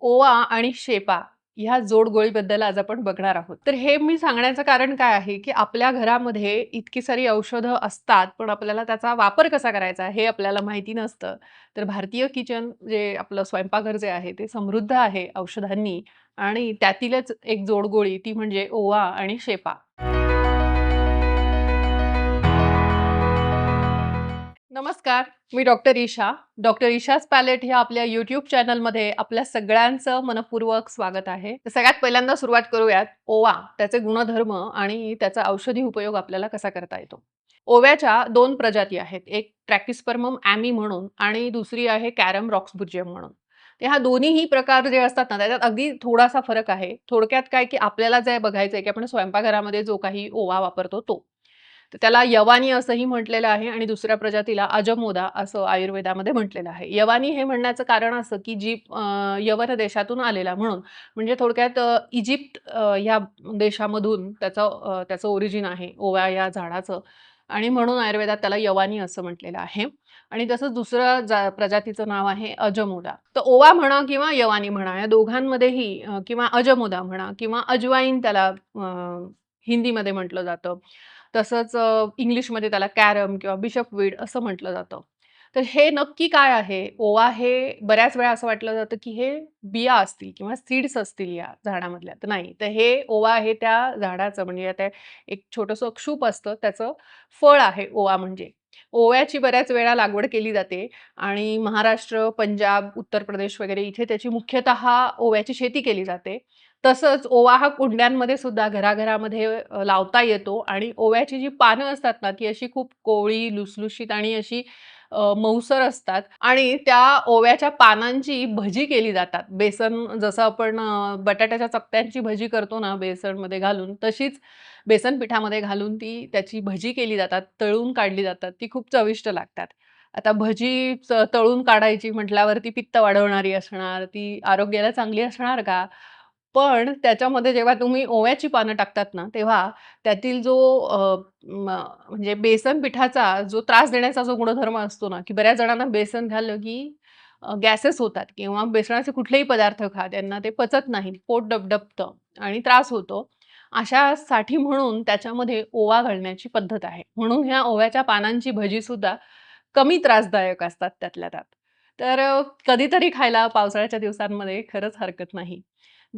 ओवा आणि शेपा ह्या जोडगोळीबद्दल आज आपण बघणार आहोत. तर हे मी सांगण्याचं कारण काय आहे, की आपल्या घरामध्ये इतकी सारी औषधं असतात, पण आपल्याला त्याचा वापर कसा करायचा हे आपल्याला माहिती नसतं. तर भारतीय किचन जे आपलं स्वयंपाकघर जे आहे ते समृद्ध आहे औषधांनी आणि त्यातीलच एक जोडगोळी ती म्हणजे ओवा आणि शेपा. नमस्कार, मी doctor Isha. Doctor Isha's palette ह्या आपल्या YouTube चॅनलमध्ये आपल्या सगळ्यांचं मनःपूर्वक स्वागत आहे. तर सगळ्यात पहिल्यांदा सुरुवात करूयात ओवा, त्याचे गुणधर्म आणि त्याचा औषधी उपयोग आपल्याला कसा करता येतो. ओव्याच्या 2 प्रजाती आहेत. एक ट्रॅकिस्पर्मम ॲमी म्हणून आणि दुसरी आहे कॅरम रॉक्सबुर्जियम म्हणून. तर ह्या दोन्हीही प्रकार जे असतात ना, त्याच्यात अगदी थोडासा फरक आहे. थोडक्यात काय, की आपल्याला जे बघायचंय, की आपण स्वयंपाकघरामध्ये जो काही ओवा वापरतो तो. तर त्याला यवानी असंही म्हटलेलं आहे आणि दुसऱ्या प्रजातीला अजमोदा असं आयुर्वेदामध्ये म्हटलेलं आहे. यवानी हे म्हणण्याचं कारण असं, की जी यवन देशातून आलेला म्हणून. म्हणजे थोडक्यात इजिप्त ह्या देशामधून त्याचं ओरिजिन आहे ओव्या या झाडाचं आणि म्हणून आयुर्वेदात त्याला यवानी असं म्हटलेलं आहे. आणि तसंच दुसरं प्रजातीचं नाव आहे अजमोदा. तर ओवा म्हणा किंवा यवानी म्हणा या दोघांमध्येही किंवा अजमोदा म्हणा किंवा अजवाईन त्याला हिंदीमध्ये म्हटलं जातं. तसंच इंग्लिशमध्ये त्याला कॅरम किंवा बिशपवीड असं म्हटलं जातं. तर हे नक्की काय आहे? ओवा हे बऱ्याच वेळा असं वाटलं जातं, की हे बिया असतील किंवा सीड्स असतील या झाडामधल्या. तर नाही. तर हे ओवा हे त्या झाडाचं म्हणजे त्या एक छोटंसं क्षूप असतं, त्याचं फळ आहे ओवा म्हणजे. ओव्याची बऱ्याच वेळा लागवड केली जाते आणि महाराष्ट्र, पंजाब, उत्तर प्रदेश वगैरे इथे त्याची मुख्यतः ओव्याची शेती केली जाते. तसंच ओवा हा कुंड्यांमध्ये सुद्धा घराघरामध्ये लावता येतो आणि ओव्याची जी पानं असतात ना, ती अशी खूप कोवळी, लुसलुशीत आणि अशी मऊसर असतात आणि त्या ओव्याच्या पानांची भजी केली जातात. बेसन जसं आपण बटाट्याच्या चकत्यांची भजी करतो ना बेसनमध्ये घालून, तशीच बेसन पिठामध्ये घालून ती त्याची भजी केली जातात, तळून काढली जातात. ती खूप चविष्ट लागतात. आता भजी तळून काढायची म्हटल्यावर ती पित्त वाढवणारी असणार, ती आरोग्याला चांगली असणार का? पण त्याच्यामध्ये जेव्हा तुम्ही ओव्याची पानं टाकतात ना, तेव्हा त्यातील जो म्हणजे बेसन पिठाचा जो त्रास देण्याचा जो गुणधर्म असतो ना, की बऱ्याच जणांना बेसन खाल्लं की गॅसेस होतात किंवा बेसनाचे कुठलेही पदार्थ खा, त्यांना ते पचत नाही, पोट डबडबतं आणि त्रास होतो. अशासाठी म्हणून त्याच्यामध्ये ओवा घालण्याची पद्धत आहे. म्हणून ह्या ओव्याच्या पानांची भजीसुद्धा कमी त्रासदायक असतात त्यातल्या त्यात. तर कधीतरी खायला पावसाळ्याच्या दिवसांमध्ये खरंच हरकत नाही.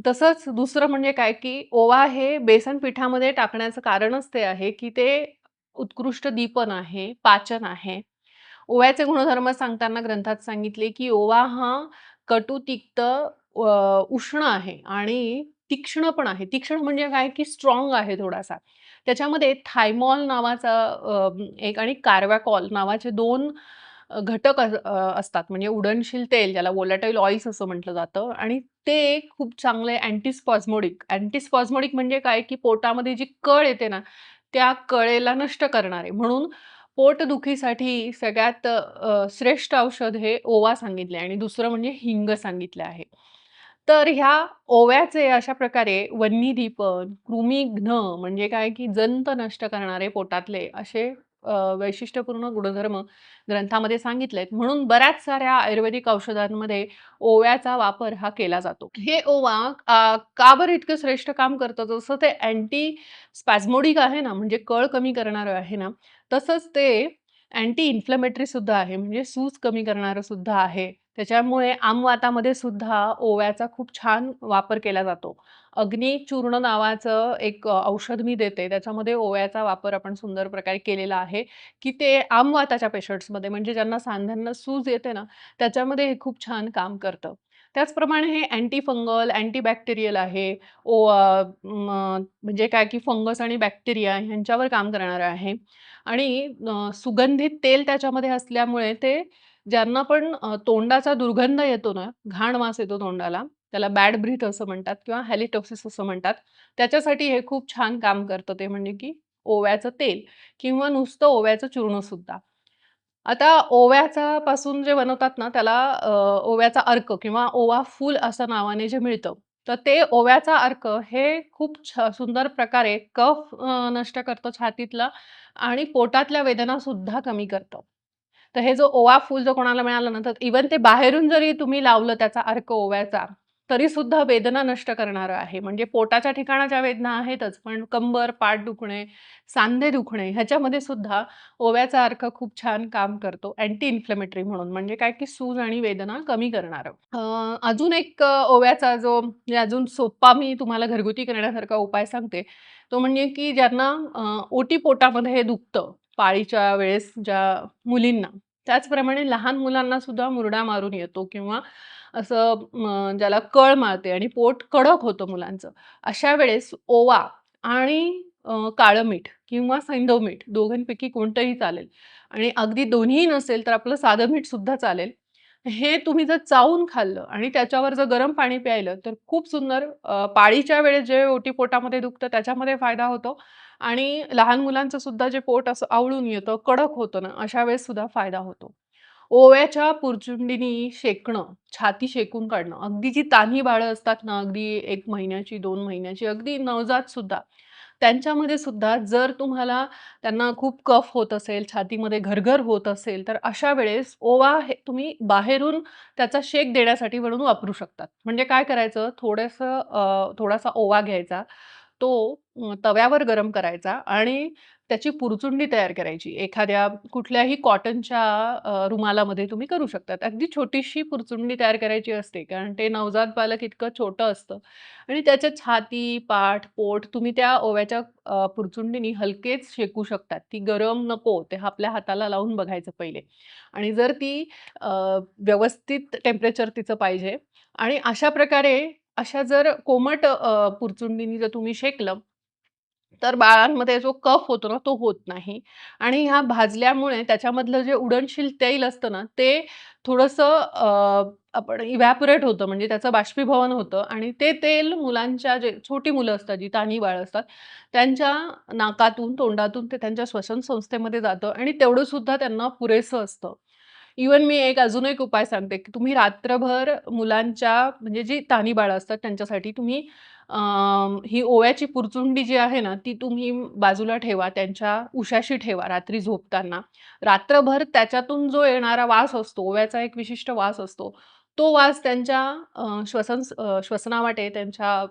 तसंच दुसरं म्हणजे काय, की ओवा हे बेसन पिठामध्ये टाकण्याचं कारणच ते आहे, की ते उत्कृष्ट दीपन आहे, पाचन आहे. ओव्याचे गुणधर्म सांगताना ग्रंथात सांगितले, की ओवा हा कटु, तिक्त, उष्ण आहे आणि तीक्ष्ण पण आहे. तीक्ष्ण म्हणजे काय, की स्ट्राँग आहे थोडासा. त्याच्यामध्ये थायमॉल नावाचा एक आणि कार्वाकॉल नावाचे 2 घटक असतात. म्हणजे उडनशील तेल ज्याला व्होलॅटाइल ऑइल्स असं म्हटलं जातं आणि ते खूप चांगले अँटिस्पॉझमोडिक. अँटिस्पॉझमोडिक म्हणजे काय, की पोटामध्ये जी कळ येते ना, त्या कळेला नष्ट करणारे. म्हणून पोटदुखीसाठी सगळ्यात श्रेष्ठ औषध हे ओवा सांगितले आणि दुसरं म्हणजे हिंग सांगितलं आहे. तर ह्या ओव्याचे अशा प्रकारे वन्नीदीपन, कृमीघ्न म्हणजे काय, की जंत नष्ट करणारे पोटातले असे वैशिष्ट्यपूर्ण गुणधर्म ग्रंथामध्ये सांगितलेत. म्हणून बऱ्याच साऱ्या आयुर्वेदिक औषधांमध्ये ओव्याचा वापर हा केला जातो. हे ओवा का बरं इतकं श्रेष्ठ काम करतं? जसं ते अँटी स्पॅझमोडिक आहे ना, म्हणजे कळ कमी करणारं आहे ना, तसंच ते अँटी इन्फ्लेमेटरी सुद्धा आहे. म्हणजे सूज कमी करणारं सुद्धा आहे. त्याच्यामुळे आमवातामध्ये सुद्धा ओव्याचा खूप छान वापर केला जातो. अग्निचूर्ण नावाचं एक औषध मी देते. त्याच्यामध्ये ओव्याचा वापर आपण सुंदर प्रकारे केलेला आहे, की ते आमवाताच्या पेशंट्समध्ये म्हणजे ज्यांना सांध्यांना सूज येते ना, त्याच्यामध्ये हे खूप छान काम करतं. त्याचप्रमाणे हे अँटी फंगल, अँटीबॅक्टेरियल आहे. म्हणजे काय, की फंगस आणि बॅक्टेरिया ह्यांच्यावर काम करणारं आहे आणि सुगंधित तेल त्याच्यामध्ये असल्यामुळे ते ज्यांना पण तोंडाचा दुर्गंध येतो ना, घाण वास येतो तोंडाला, त्याला बॅड ब्रीथ असं म्हणतात किंवा हॅलिटॉक्सिस असं म्हणतात. त्याच्यासाठी हे खूप छान काम करतं ते म्हणजे की ओव्याचं तेल किंवा नुसतं ओव्याचं चूर्ण सुद्धा. आता ओव्याचा पासून जे बनवतात ना त्याला ओव्याचा अर्क किंवा ओवा फूल असं नावाने जे मिळतं. तर ते ओव्याचा अर्क हे खूप सुंदर प्रकारे कफ नष्ट करतं छातीतला आणि पोटातल्या वेदना सुद्धा कमी करतं. तर हे जो ओवा फूल जर कोणाला मिळालं ना, तर इव्हन ते बाहेरून जरी तुम्ही लावलं त्याचा अर्क ओव्याचा, तरी सुद्धा वेदना नष्ट करणारं आहे. म्हणजे पोटाच्या ठिकाणाच्या वेदना आहेतच, पण कंबर, पाठ दुखणे, सांधे दुखणे ह्याच्यामध्ये सुद्धा ओव्याचा अर्क खूप छान काम करतो. अँटी इन्फ्लेमेटरी म्हणून म्हणजे काय की सूज आणि वेदना कमी करणारं. अजून एक ओव्याचा जो म्हणजे अजून सोपा मी तुम्हाला घरगुती करण्यासारखा उपाय सांगते. तो म्हणजे की ज्यांना ओटी पोटामध्ये हे दुखतं, पाळीच्या वेळेस ज्या मुलींना, त्याचप्रमाणे लहान मुलांना सुद्धा मुरडा मारून येतो किंवा असं ज्याला कळ मारते आणि पोट कडक होतं मुलांचं. अशा वेळेस ओवा आणि काळं मीठ किंवा सैंधव मीठ दोघांपैकी कोणतंही चालेल आणि अगदी दोन्हीही नसेल तर आपलं साधं मीठ सुद्धा चालेल. हे तुम्ही जर चावून खाल्लं आणि त्याच्यावर जर गरम पाणी प्यायलं तर खूप सुंदर पाळीच्या वेळेस जे ओटीपोटामध्ये दुखतं त्याच्यामध्ये फायदा होतो आणि लहान मुलांचं सुद्धा जे पोट असं आवळून येतं, कडक होतं ना, अशा वेळेस सुद्धा फायदा होतो. ओव्याच्या पुरचुंडीनी शेकणं, छाती शेकून काढणं, अगदी जी तान्ही बाळं असतात ना, अगदी 1 महिन्याची, 2 महिन्याची, अगदी नवजात सुद्धा, त्यांच्यामध्ये सुद्धा जर तुम्हाला त्यांना खूप कफ होत असेल, छातीमध्ये घरघर होत असेल, तर अशा वेळेस ओवा हे तुम्ही बाहेरून त्याचा शेक देण्यासाठी म्हणून वापरू शकतात. म्हणजे काय करायचं, थोडासा ओवा घ्यायचा, तो तव्यावर गरम करायचा आणि त्याची पुरचुंडी तयार करायची. एखाद्या कुठल्याही कॉटनच्या रुमालामध्ये तुम्ही करू शकतात. अगदी छोटीशी पुरचुंडी तयार करायची असते, कारण ते नवजात बालक इतकं छोटं असतं आणि त्याच्या छाती, पाठ, पोट तुम्ही त्या ओव्याच्या पुरचुंडीनी हलकेच शेकू शकतात. ती गरम नको, ते आपल्या हाताला लावून बघायचं पहिले आणि जर ती अ, व्यवस्थित टेम्परेचर तिचं पाहिजे आणि अशा प्रकारे अशा जर कोमट पुरचुंडीनी जर तुम्ही शेकलं, तर बाळांमध्ये जो कफ होतो ना, तो होत नाही आणि ह्या भाजल्यामुळे त्याच्यामधलं जे उडनशील तेल असतं ना, ते थोडंसं आपण इव्हॅपोरेट होतं म्हणजे त्याचं बाष्पीभवन होतं आणि ते तेल मुलांच्या जे छोटी मुलं असतात, जी तान्ही बाळं असतात, त्यांच्या नाकातून, तोंडातून ते त्यांच्या श्वसन संस्थेमध्ये जातं आणि तेवढं सुद्धा त्यांना पुरेसं असतं. इव्हन मी अजून एक उपाय सांगते, की तुम्ही रात्रभर मुलांच्या म्हणजे जी तान्ही बाळं असतात त्यांच्यासाठी तुम्ही ही ओव्याची पुरचुंडी जी आहे ना, ती तुम्ही बाजूला ठेवा, त्यांच्या उशाशी ठेवा रात्री झोपताना. रात्रभर त्याच्यातून जो येणारा वास असतो, ओव्याचा एक विशिष्ट वास असतो. तो वास त्यांच्या श्वसनावाटे त्यांच्या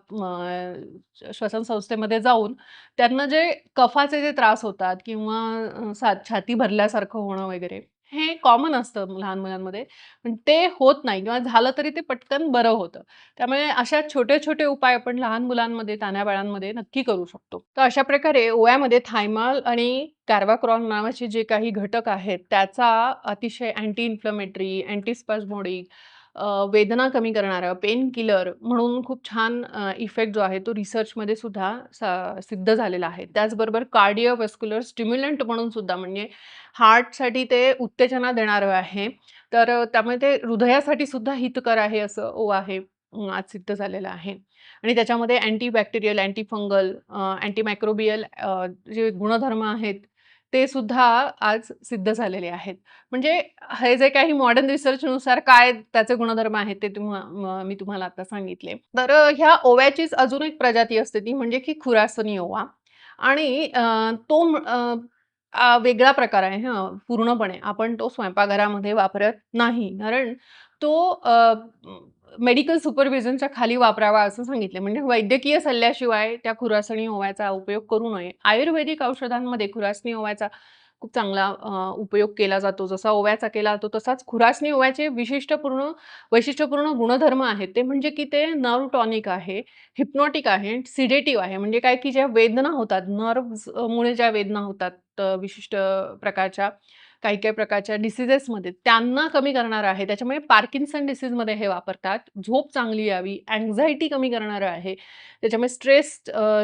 श्वसन संस्थेमध्ये जाऊन त्यांना जे कफाचे जे त्रास होतात किंवा छाती भरल्यासारखं होणं वगैरे, हे कॉमन असतं लहान मुलांमध्ये. पण ते होत नाही किंवा झालं तरी ते पटकन बरं होतं. त्यामुळे अशा छोटे-छोटे उपाय आपण लहान मुलांमध्ये, तान्ह्या बाळांमध्ये नक्की करू शकतो. तर अशा प्रकारे ओव्यामध्ये थायमाल आणि कॅर्वाक्रॉन नावाचे जे काही घटक आहेत, त्याचा अतिशय अँटी इन्फ्लेमेटरी, अँटी स्पॅझमोडिक, वेदना कमी करणारा, पेन किलर म्हणून खूप छान इफेक्ट जो आहे तो रिसर्चमध्ये सुद्धा सिद्ध झालेला आहे. त्याचबरोबर कार्डिओव्हास्क्युलर स्टिम्युलंट म्हणून सुद्धा म्हणजे हार्टसाठी ते उत्तेजना देणारं आहे. तर त्यामुळे ते हृदयासाठी सुद्धा हितकर आहे असं ओवा हे आज सिद्ध झालेलं आहे. आणि त्याच्यामध्ये अँटीबॅक्टेरियल, अँटी फंगल, जे गुणधर्म आहेत, ते सुद्धा आज सिद्ध झालेले आहेत. म्हणजे हे जे काही मॉडर्न रिसर्चनुसार काय त्याचे गुणधर्म आहेत ते मी तुम्हाला आता सांगितले. तर ह्या ओव्याचीच अजून एक प्रजाती असते ती म्हणजे की खुरासनी ओवा आणि वेगळा प्रकार आहे हं, पूर्णपणे. आपण तो स्वयंपाकघरामध्ये वापरत नाही. कारण तो मेडिकल सुपरव्हिजनच्या खाली वापरावा असं सांगितले. म्हणजे वैद्यकीय सल्ल्याशिवाय त्या खुरासणी ओव्याचा उपयोग करू नये. आयुर्वेदिक औषधांमध्ये खुरासणी ओव्याचा खूप चांगला उपयोग केला जातो. जसा ओव्याचा केला जातो तसाच खुरासणी ओव्याचे वैशिष्ट्यपूर्ण गुणधर्म आहेत. ते म्हणजे की ते नर्व्ह टॉनिक आहे, हिप्नॉटिक आहे, सिडेटिव्ह आहे. म्हणजे काय की ज्या वेदना होतात, मुळे ज्या वेदना होतात विशिष्ट प्रकारच्या काही-काही प्रकारच्या डिसीजेसमध्ये त्यांना कमी करणारं आहे. त्याच्यामुळे पार्किन्सन डिसीजमध्ये हे वापरतात. झोप चांगली यावी, अँक्झायटी कमी करणारं आहे. त्याच्यामुळे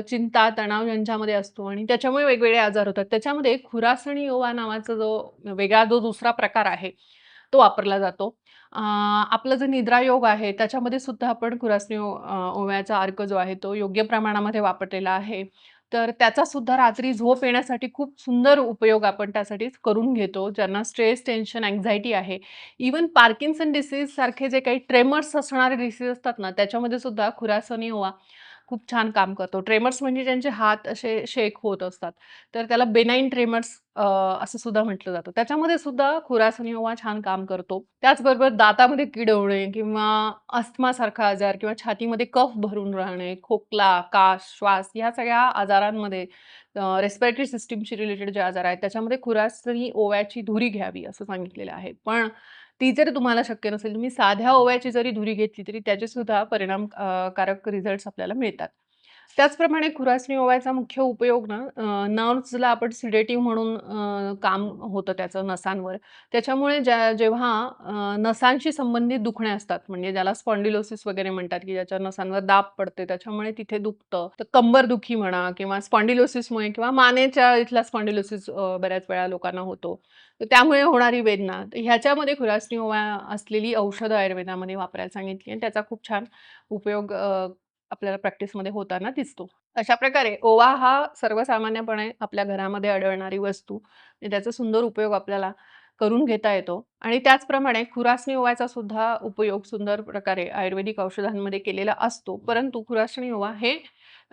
चिंता, तणाव यांच्यामध्ये असतो आणि त्याच्यामुळे वेगवेगळे आजार होतात. त्याच्यामध्ये खुरासणी ओवा नावाचा जो दुसरा प्रकार आहे, तो वापरला जातो. आपलं जे निद्रा योग आहे, त्याच्यामध्ये सुद्धा आपण ओव्याचा अर्क जो आहे, तो योग्य प्रमाणामध्ये वापरलेला आहे. तर त्याचा सुद्धा रात्री झोप येण्यासाठी खूप सुंदर उपयोग आपण त्यासाठी करून घेतो. ज्यांना स्ट्रेस, टेन्शन, अँक्झायटी आहे. इव्हन पार्किन्सन डिसीज सारखे जे काही ट्रेमर्स असणारे डिसीज असतात ना, त्याच्यामध्ये सुद्धा खुरासनी ओवा खूप छान काम करतो. ट्रेमर्स म्हणजे ज्यांचे हात असे शेक होत असतात, तर त्याला बेनाइन ट्रेमर्स असं सुद्धा म्हटलं जातं. त्याच्यामध्ये सुद्धा खुरासनी ओवा छान काम करतो. त्याचबरोबर दातामध्ये कीड होणे किंवा अस्थमासारखा आजार किंवा छातीमध्ये कफ भरून राहणे, खोकला, काश, श्वास ह्या सगळ्या आजारांमध्ये रिस्पिरेटरी सिस्टमशी रिलेटेड जे आजार आहेत, त्याच्यामध्ये खुरासनी ओव्याची धुरी घ्यावी असं सांगितलेलं आहे. पण ती जर तुम्हाला शक्य नसेल, तुम्ही साध्या ओव्याची जरी धुरी घेतली, तरी त्याचे सुद्धा कारक रिझल्ट्स आपल्याला मिळतात. त्याचप्रमाणे खुरासणी ओव्याचा मुख्य उपयोग ना नर्व्हजला आपण सिडेटिव्ह म्हणून काम होतं त्याचं नसांवर. त्याच्यामुळे जेव्हा नसांशी संबंधित दुखणे असतात, म्हणजे ज्याला स्पॉन्डिलोसिस वगैरे म्हणतात, की ज्याच्या नसांवर दाब पडते, त्याच्यामुळे तिथे दुखतं. तर कंबरदुखी म्हणा किंवा स्पॉन्डिलोसिसमुळे किंवा मानेच्या इथला स्पॉन्डिलोसिस बऱ्याच वेळा लोकांना होतो. तर त्यामुळे होणारी वेदना, तर ह्याच्यामध्ये खुरासणी ओवा असलेली औषधं आयुर्वेदामध्ये वापरायला सांगितली आणि त्याचा खूप छान उपयोग आपल्याला प्रॅक्टिसमध्ये होताना दिसतो. अशा प्रकारे ओवा हा सर्वसामान्यपणे आपल्या घरामध्ये आढळणारी वस्तू आणि त्याचा सुंदर उपयोग आपल्याला करून घेता येतो आणि त्याचप्रमाणे खुरासणी ओव्याचा सुद्धा उपयोग सुंदर प्रकारे आयुर्वेदिक औषधांमध्ये केलेला असतो. परंतु खुरासणी ओवा हे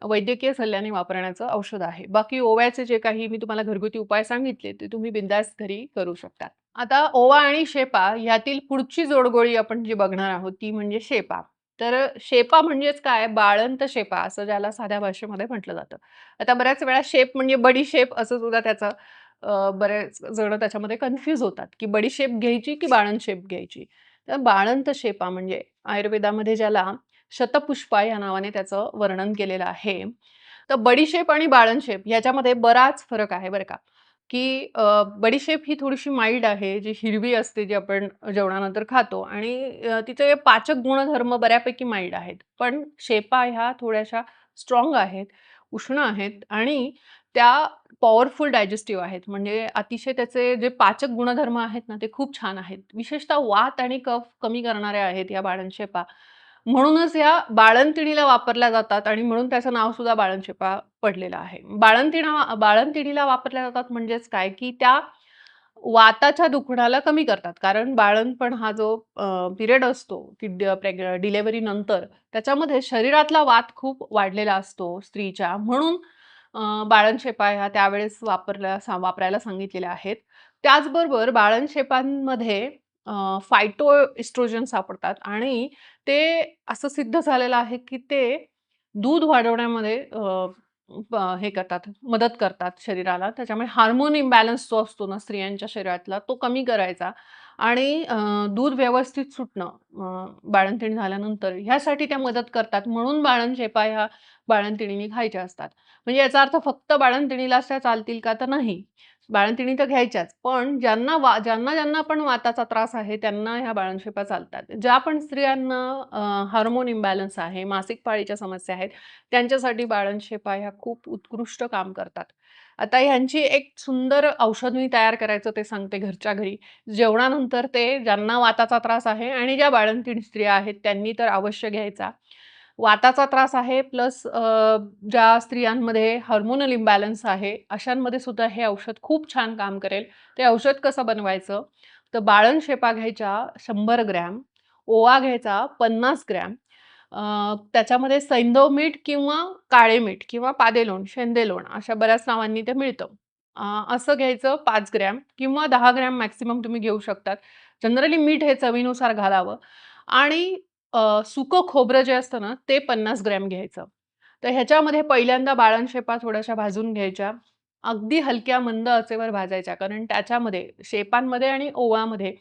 वैद्यकीय सल्ल्याने वापरण्याचं औषध आहे. बाकी ओव्याचे जे काही मी तुम्हाला घरगुती उपाय सांगितले, ते तुम्ही बिनधास्त घरी करू शकता. आता ओवा आणि शेपा ह्यातील पुढची जोडगोळी आपण जी बघणार आहोत, ती म्हणजे शेपा. तर शेपा म्हणजेच काय? बाळंत शेपा असं ज्याला साध्या भाषेमध्ये म्हटलं जातं. आता बऱ्याच वेळा शेप म्हणजे बडीशेप असं सुद्धा त्याचं बरेच जण त्याच्यामध्ये कन्फ्यूज होतात, की बडीशेप घ्यायची की बाळंत शेप घ्यायची? तर बाळंत शेपा म्हणजे आयुर्वेदामध्ये ज्याला शतपुष्पा या नावाने त्याचं वर्णन केलेलं आहे. तर बडीशेप आणि बाळंतशेप ह्याच्यामध्ये बराच फरक आहे बरं का, की बडीशेप ही थोडीशी माईल्ड आहे, जी हिरवी असते, जी आपण जेवणानंतर खातो आणि तिचे पाचक गुणधर्म बऱ्यापैकी माईल्ड आहेत. पण शेपा ह्या थोड्याशा स्ट्राँग आहेत, उष्ण आहेत आणि त्या पॉवरफुल डायजेस्टिव्ह आहेत. म्हणजे अतिशय त्याचे जे पाचक गुणधर्म आहेत ना, ते खूप छान आहेत. विशेषतः वात आणि कफ कमी करणाऱ्या आहेत या बाळंतशेपा. म्हणूनच या बाळंतिणीला वापरल्या जातात आणि म्हणून त्याचं नाव सुद्धा बाळंतशेपा पडलेलं आहे. बाळंतिणीला वापरल्या जातात म्हणजेच काय, की त्या वाताच्या दुखण्याला कमी करतात. कारण बाळंतपण हा जो पिरियड असतो, की डिलिव्हरी नंतर त्याच्यामध्ये शरीरातला वात खूप वाढलेला असतो स्त्रीच्या. म्हणून बाळंतशेपा ह्या त्यावेळेस वापरायला सांगितलेल्या आहेत. त्याचबरोबर बाळंतशेपांमध्ये फायटो एस्ट्रोजन सापडतात आणि ते असं सिद्ध झालेलं आहे, की ते दूध वाढवण्यामध्ये हे करतात, मदत करतात शरीराला. त्याच्यामुळे हार्मोन इम्बॅलन्स जो असतो ना स्त्रियांच्या शरीरातला, तो कमी करायचा आणि दूध व्यवस्थित सुटणं बाळंतीण झाल्यानंतर ह्यासाठी त्या मदत करतात. म्हणून बाळंतशेपा ह्या बाळंतिणींनी खायच्या असतात. म्हणजे याचा अर्थ फक्त बाळंतिणीलाच त्या चालतील का? तर नाही. बाळंतिणी तर घ्यायच्याच. पण ज्यांना पण वाताचा त्रास आहे, त्यांना ह्या बाळंतशेपा चालतात. ज्या पण स्त्रियांना हार्मोन इम्बॅलन्स आहे, मासिक पाळीच्या समस्या आहेत, त्यांच्यासाठी बाळंतशेपा ह्या खूप उत्कृष्ट काम करतात. आता ह्यांची एक सुंदर औषध मी तयार करायचं ते सांगते घरच्या घरी. जेवणानंतर ते ज्यांना वाताचा त्रास आहे आणि ज्या बाळंतीण स्त्रिया आहेत, त्यांनी तर अवश्य घ्यायचा. वाताचा त्रास आहे प्लस ज्या स्त्रियांमध्ये हार्मोनल इम्बॅलन्स आहे, अशांमध्ये सुद्धा हे औषध खूप छान काम करेल. ते औषध कसं बनवायचं? तर बाळंतशेपा घ्यायच्या 100 ग्रॅम, ओवा घ्यायचा 50 ग्रॅम, त्याच्यामध्ये सैंधव मीठ किंवा काळे मीठ किंवा पादेलोण, शेंदेलोण अशा बऱ्याच नावांनी ते मिळतं. असं घ्यायचं 5 ग्रॅम किंवा 10 ग्रॅम मॅक्सिमम तुम्ही घेऊ शकतात. जनरली मीठ हे चवीनुसार घालावं आणि सुकं खोबरं जे असतं ना, ते 50 ग्रॅम घ्यायचं. तर ह्याच्यामध्ये पहिल्यांदा बाळंतशेपा थोड्याशा भाजून घ्यायच्या. अगदी हलक्या मंद आचेवर भाजायच्या. कारण त्याच्यामध्ये शेपांमध्ये आणि ओवामध्ये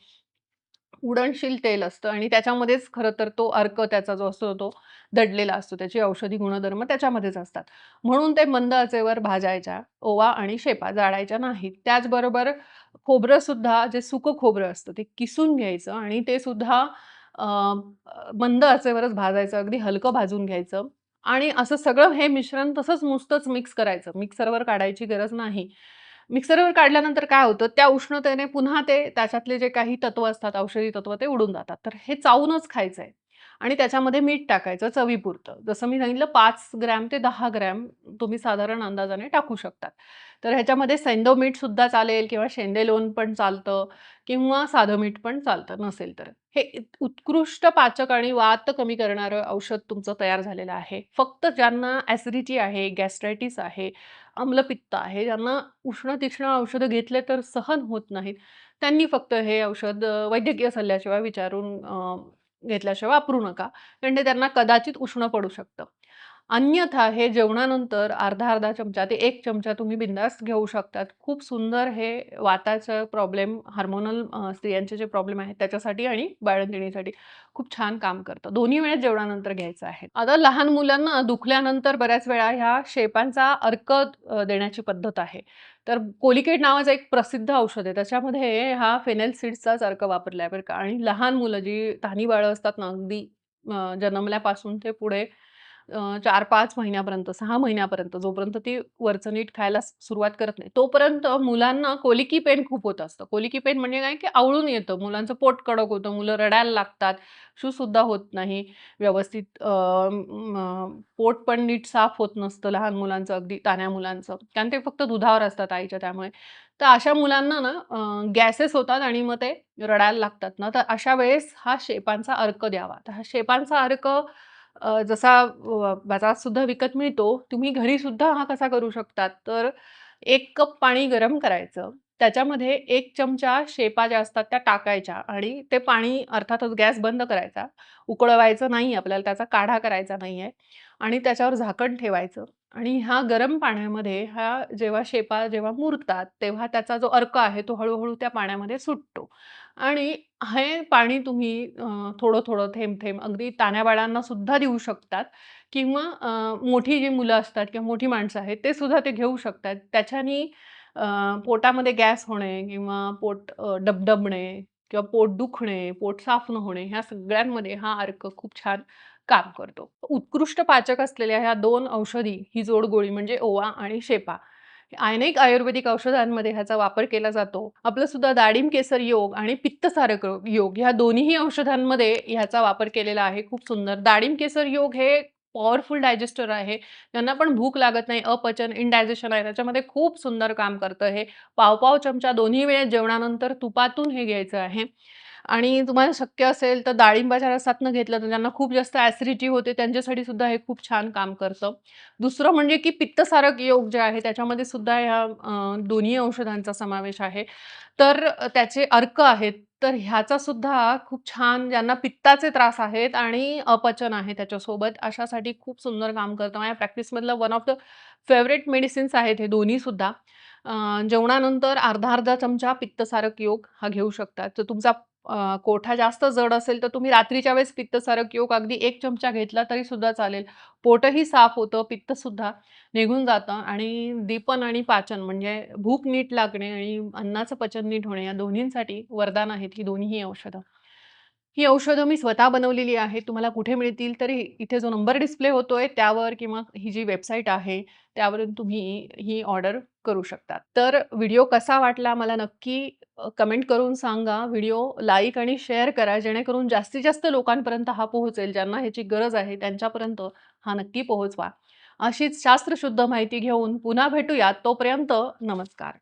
उडणशील तेल असतं आणि त्याच्यामध्येच खरं तर तो अर्क त्याचा जो असतो तो दडलेला असतो. त्याची औषधी गुणधर्म त्याच्यामध्येच असतात. म्हणून ते मंद आचेवर भाजायच्या. ओवा आणि शेपा जाळायच्या नाहीत. त्याचबरोबर खोबरंसुद्धा जे सुकं खोबरं असतं ते किसून घ्यायचं आणि ते सुद्धा अ, मंद आचेवरच भाजायचं. अगदी हलकं भाजून घ्यायचं आणि असं सगळं हे मिश्रण तसंच नुसतंच मिक्स करायचं. मिक्सरवर काढायची गरज नाही. मिक्सरवर काढल्यानंतर काय होतं, त्या उष्णतेने पुन्हा ते त्याच्यातले जे काही तत्व असतात, औषधी तत्व ते उडून जातात. तर हे चावूनच खायचंय आणि त्याच्यामध्ये मीठ टाकायचं चवीपुरतं. जसं मी सांगितलं 5 ग्रॅम ते 10 ग्रॅम तुम्ही साधारण अंदाजाने टाकू शकतात. तर ह्याच्यामध्ये सैंधव मीठ सुद्धा चालेल किंवा शेंदे लोण पण चालतं किंवा साधं मीठ पण चालतं नसेल तर. हे उत्कृष्ट पाचक आणि वात कमी करणारं औषध तुमचं तयार झालेलं आहे. फक्त ज्यांना ॲसिडिटी आहे, गॅस्ट्रायटिस आहे, आम्लपित्त आहे, ज्यांना उष्ण-तीक्ष्ण औषधं घेतले तर सहन होत नाहीत, त्यांनी फक्त हे औषध वैद्यकीय सल्ल्याशिवाय विचारून घेतल्याशिवाय वापरू नका. कारण ते त्यांना कदाचित उष्ण पडू शकतं. अन्यथा हे जेवणानंतर अर्धा-अर्धा चमचा ते 1 चमचा तुम्ही बिनधास्त घेऊ शकतात. खूप सुंदर हे वाताचा प्रॉब्लेम हार्मोनल स्त्रियांचे जे प्रॉब्लेम आहेत त्याच्यासाठी आणि बाळंतिणीसाठी खूप छान काम करतं. दोन्ही वेळेस जेवणानंतर घ्यायचं आहे. आता लहान मुलांना दुखल्यानंतर बऱ्याच वेळा ह्या शेपांचा अर्क देण्याची पद्धत आहे. तर कोलिकेट नावाचं एक प्रसिद्ध औषध आहे. त्याच्यामध्ये हा फेनेल सीड्सचाच अर्क वापरलाय बरं का आणि लहान मुलं जी तान्ही बाळं असतात ना, अगदी जन्मल्यापासून ते पुढे 4-5 महिन्यापर्यंत, 6 महिन्यापर्यंत जोपर्यंत ती वरचं नीट खायला सुरुवात करत नाही, तोपर्यंत मुलांना कोलिकी पेन खूप होत असतं. कोलिकी पेन म्हणजे काय, की आवळून येतं. मुलांचं पोट कडक होतं, मुलं रडायला लागतात, शू होत नाही व्यवस्थित. पोट पण नीट साफ होत नसतं लहान मुलांचं, अगदी तान्ह्या मुलांचं. कारण ते फक्त दुधावर असतात आईच्या त्यामुळे. तर अशा मुलांना ना गॅसेस होतात आणि मग ते रडायला लागतात ना, तर अशा वेळेस हा शेपांचा अर्क द्यावा. तर हा शेपांचा अर्क जसा बाजारात सुद्धा विकत मिळतो, तुम्ही घरी सुद्धा हा कसा करू शकतात, तर 1 कप पाणी गरम करायचं. त्याच्यामध्ये 1 चमचा शेपा ज्या असतात त्या टाकायच्या आणि ते पाणी अर्थातच गॅस बंद करायचा. उकळवायचं नाही आपल्याला, त्याचा काढा करायचा नाहीये आणि त्याच्यावर झाकण ठेवायचं आणि ह्या गरम पाण्यामध्ये ह्या जेव्हा मुरतात, तेव्हा त्याचा जो अर्क आहे तो हळू त्या पाण्यामध्ये सुटतो आणि हे पाणी तुम्ही थोडं-थोडं, थेंब-थेंब अगदी तान्ह्या बाळांना सुद्धा देऊ शकतात किंवा मोठी जी मुलं असतात किंवा मोठी माणसं आहेत ते सुद्धा ते घेऊ शकतात. त्याच्यानी अ, पोटामध्ये गॅस होणे किंवा पोट डबडबणे किंवा पोट दुखणे, पोट साफ न होणे ह्या सगळ्यांमध्ये हा अर्क खूप छान काम करतो. उत्कृष्ट पाचक असलेल्या ह्या 2 औषधी ही जोडगोळी म्हणजे ओवा आणि शेपा. अनेक आयुर्वेदिक औषधांमध्ये ह्याचा वापर केला जातो. आपलं सुद्धा डाळिंब केसर योग आणि पित्तसारक योग ह्या दोन्हीही औषधांमध्ये ह्याचा वापर केलेला आहे. खूप सुंदर. डाळिंब केसर योग हे पॉवरफुल डायजेस्टर आहे. त्यांना पण भूक लागत नाही, अपचन, इंडायजेशन आहे. त्याच्यामध्ये खूप सुंदर काम करतं हे. पाव-पाव चमचा दोन्ही वेळेस जेवणानंतर तुपातून हे घ्यायचं आहे. आणि तुम्हाला शक्य असेल तर डाळिंबाच्या रसातनं घेतलं तर ज्यांना खूप जास्त ॲसिडिटी होते त्यांच्यासाठी सुद्धा हे खूप छान काम करतं. दुसरं म्हणजे की पित्तसारक योग जे आहे त्याच्यामध्ये सुद्धा ह्या दोन्ही औषधांचा समावेश आहे. तर त्याचे अर्क आहेत. तर ह्याचा सुद्धा खूप छान ज्यांना पित्ताचे त्रास आहेत आणि अपचन आहे त्याच्यासोबत अशासाठी खूप सुंदर काम करतं. माझ्या प्रॅक्टिसमधलं one of the favourite medicines आहेत हे दोन्ही सुद्धा. जेवणानंतर अर्धा-अर्धा चमचा पित्तसारक योग हा घेऊ शकता. तर तुमचा कोठा जास्त जड असेल तर तुम्ही रात्रीच्या वेळेस पित्तसारक योग अगदी 1 चमचा घेतला तरी सुद्धा चालेल. पोटही साफ होतं, पित्तसुद्धा निघून जातं आणि दीपन आणि पाचन म्हणजे भूक नीट लागणे आणि अन्नाचं पचन नीट होणे या दोन्हींसाठी वरदान आहेत ही दोन्हीही औषधं. ही औषधं मी स्वतः बनवलेली आहेत. तुम्हाला कुठे मिळतील तर इथे जो नंबर डिस्प्ले होतोय त्यावर किंवा ही जी वेबसाईट आहे त्यावरून तुम्ही ही ऑर्डर करू शकता. तर व्हिडिओ कसा वाटला मला नक्की कमेंट करून सांगा. व्हिडिओ लाईक आणि शेअर करा जेणेकरून जास्तीत जास्त लोकांपर्यंत हा पोहोचेल. ज्यांना ह्याची गरज आहे त्यांच्यापर्यंत हा नक्की पोहोचवा. अशीच शास्त्रशुद्ध माहिती घेऊन पुन्हा भेटूयात. तोपर्यंत नमस्कार.